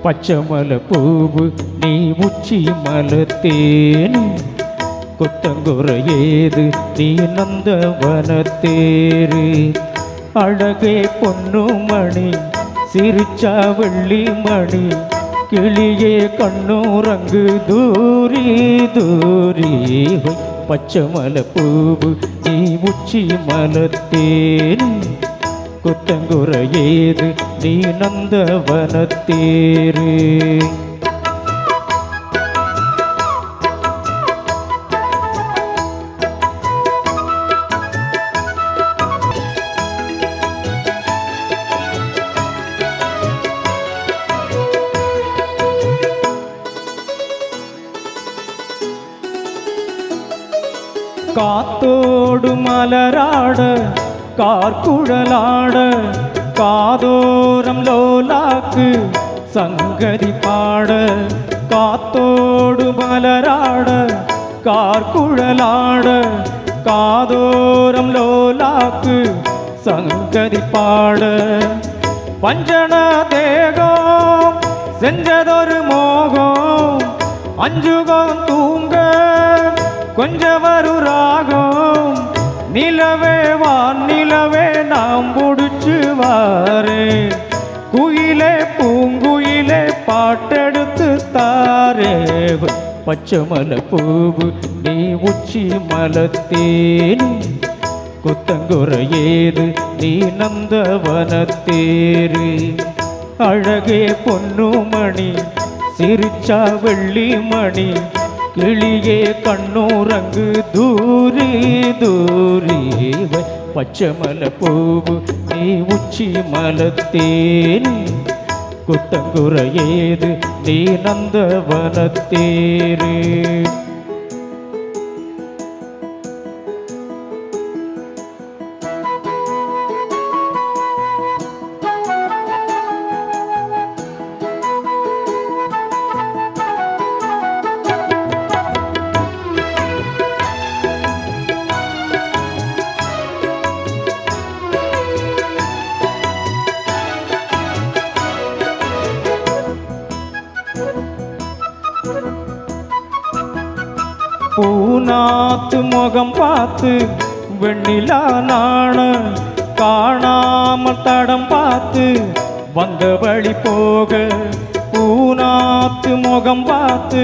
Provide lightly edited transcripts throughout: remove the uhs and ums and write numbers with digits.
பச்சைமலை பூவு நீ உச்சி மலத்தேன் குத்தங்குறையேது நீ நந்தவனத்தேரு அழகே பொன்னுமணி சிரிச்சா வெள்ளி மணி கிளியே கண்ணூரங்கு தூரி தூரி பச்சைமலை பூவு நீ உச்சி மலத்தேன் குத்தங்குறையேது நீ நந்தவனத்தேரு காத்தோடு மலராட கார்குழலாட காதோரம் லோலாக்கு சங்கதி பாட காத்தோடு மலராட கார்குழலாட காதோரம் லோலாக்கு சங்கதி பாட பஞ்சன தேகம் செஞ்சதொரு மோகம் அஞ்சுகம் தூங்க கொஞ்சவரு ராகம் நிலவே வான் நிலவே நாம் முடிச்சு வாரே குயிலே பூங்குயிலே பாட்டெடுத்து தாரே பச்சைமலை பூவு நீ உச்சி மலத்தேன் குத்தங்குறையேது நீ நந்தவனத்தேரு அழகே பொன்னுமணி சிரிச்சா வெள்ளி மணி கிளியே கண்ணூரங்கு தூரி தூரி பச்சைமலை பூவு நீ உச்சி மலத்தேன் குத்தங்குறையேது நீ நந்தவனத்தேரு பூநாத்து முகம் பார்த்து வெண்ணிலா நாண காணாமல் தடம் பார்த்து வந்த வழி போக பூநாத்து முகம் பார்த்து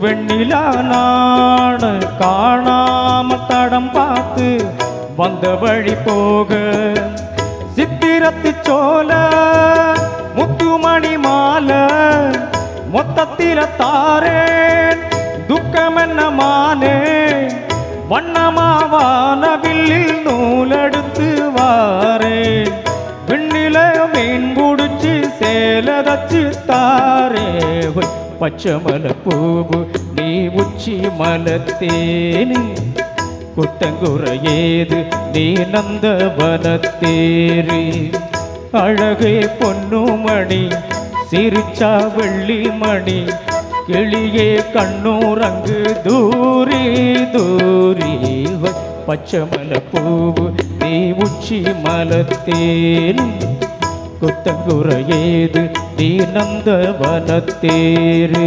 வெண்ணிலா நாண காணாமல் தடம் பார்த்து வந்த வழி போக சித்திரத்து சோல முத்துமணி மாலை மொத்தத்தில தாரேன் துக்கம் என்ன மானே வண்ணமாவான வில்லில் நூலெடுத்து வாரே விண்ணில மீன் புடிச்சு சேலதச்சு தாரே பச்சைமலை பூவு நீ உச்சி மலத்தேனு குத்தங்குறையேது நீ நந்தவனத்தேரு அழகே பொன்னுமணி சிரிச்சா வெள்ளி மணி கிளியே கண்ணூரங்கு தூரி தூரி பச்சைமலை பூவு நீ உச்சி மலத்தேன் குத்தங்குறையேது நீ நந்தவனத்தேரு